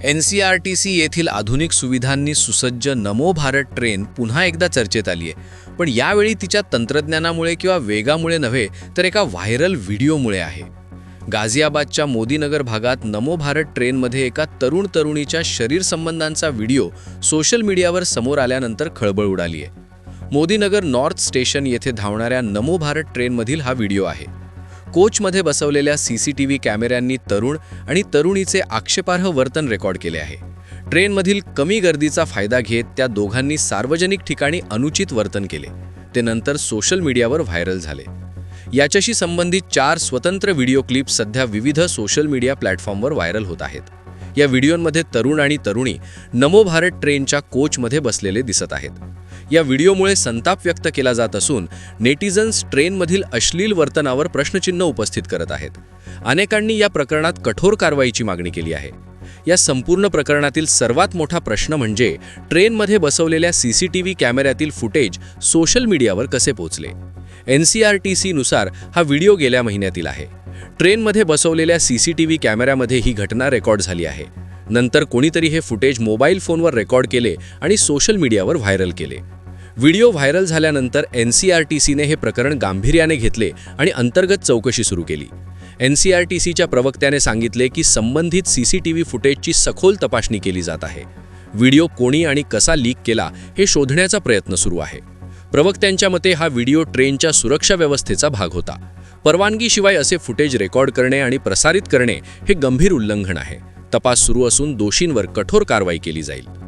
NCRTC येथील आधुनिक सुविधांनी सुसज्ज नमो भारत ट्रेन पुन्हा एकदा चर्चेत आली आहे. पण यावेळी तिच्या तंत्रज्ञानामुळे किंवा वेगामुळे नव्हे तर एका व्हायरल व्हिडिओमुळे आहे. गाझियाबादच्या मोदीनगर भागात नमो भारत ट्रेनमध्ये एका तरुणीच्या शरीर संबंधांचा व्हिडिओ सोशल मीडियावर समोर आल्यानंतर खळबळ उडाली आहे. मोदीनगर नॉर्थ स्टेशन येथे धावणाऱ्या नमो भारत ट्रेनमधील हा व्हिडिओ आहे. कोचमध्ये बसवलेल्या CCTV कॅमेऱ्यांनी तरुण आणि तरुणीचे आक्षेपार्ह वर्तन रेकॉर्ड केले आहे. ट्रेनमधील कमी गर्दीचा फायदा घेत त्या दोघांनी सार्वजनिक ठिकाणी अनुचित वर्तन केले. ते नंतर सोशल मीडियावर व्हायरल झाले. याच्याशी संबंधित 4 स्वतंत्र व्हिडिओ क्लिप्स सध्या विविध सोशल मीडिया प्लॅटफॉर्मवर व्हायरल होत आहेत. या व्हिडिओमध्ये तरुण आणि तरुणी नमो भारत ट्रेनच्या कोचमध्ये बसलेले दिसत आहेत. या व्हिडिओमुळे संताप व्यक्त केला जात असून नेटिझन्स ट्रेनमधील अश्लील वर्तनावर प्रश्नचिन्ह उपस्थित करत आहेत. अनेकांनी या प्रकरणात कठोर कारवाईची मागणी केली आहे. या संपूर्ण प्रकरणातील सर्वात मोठा प्रश्न म्हणजे ट्रेनमध्ये बसवलेल्या CCTV कॅमेऱ्यातील फुटेज सोशल मीडियावर कसे पोहोचले. NCRTC नुसार हा व्हिडिओ गेल्या महिन्यातील आहे. ट्रेनमध्ये बसवलेल्या CCTV कॅमेऱ्यामध्ये ही घटना रेकॉर्ड झाली आहे. नंतर कोणीतरी हे फुटेज मोबाईल फोनवर रेकॉर्ड केले आणि सोशल मीडियावर व्हायरल केले. व्हिडिओ व्हायरल झाल्यानंतर NCRTCने हे प्रकरण गांभीर्याने घेतले आणि अंतर्गत चौकशी सुरू केली. NCRTCच्या प्रवक्त्याने सांगितले की संबंधित CCTV फुटेजची सखोल तपासणी केली जात आहे. व्हिडिओ कोणी आणि कसा लीक केला हे शोधण्याचा प्रयत्न सुरू आहे. प्रवक्त्यांच्या मते हा व्हिडिओ ट्रेनच्या सुरक्षा व्यवस्थेचा भाग होता. परवानगीशिवाय असे फुटेज रेकॉर्ड करणे आणि प्रसारित करणे हे गंभीर उल्लंघन आहे. तपास सुरू असून दोषींवर कठोर कारवाई केली जाईल.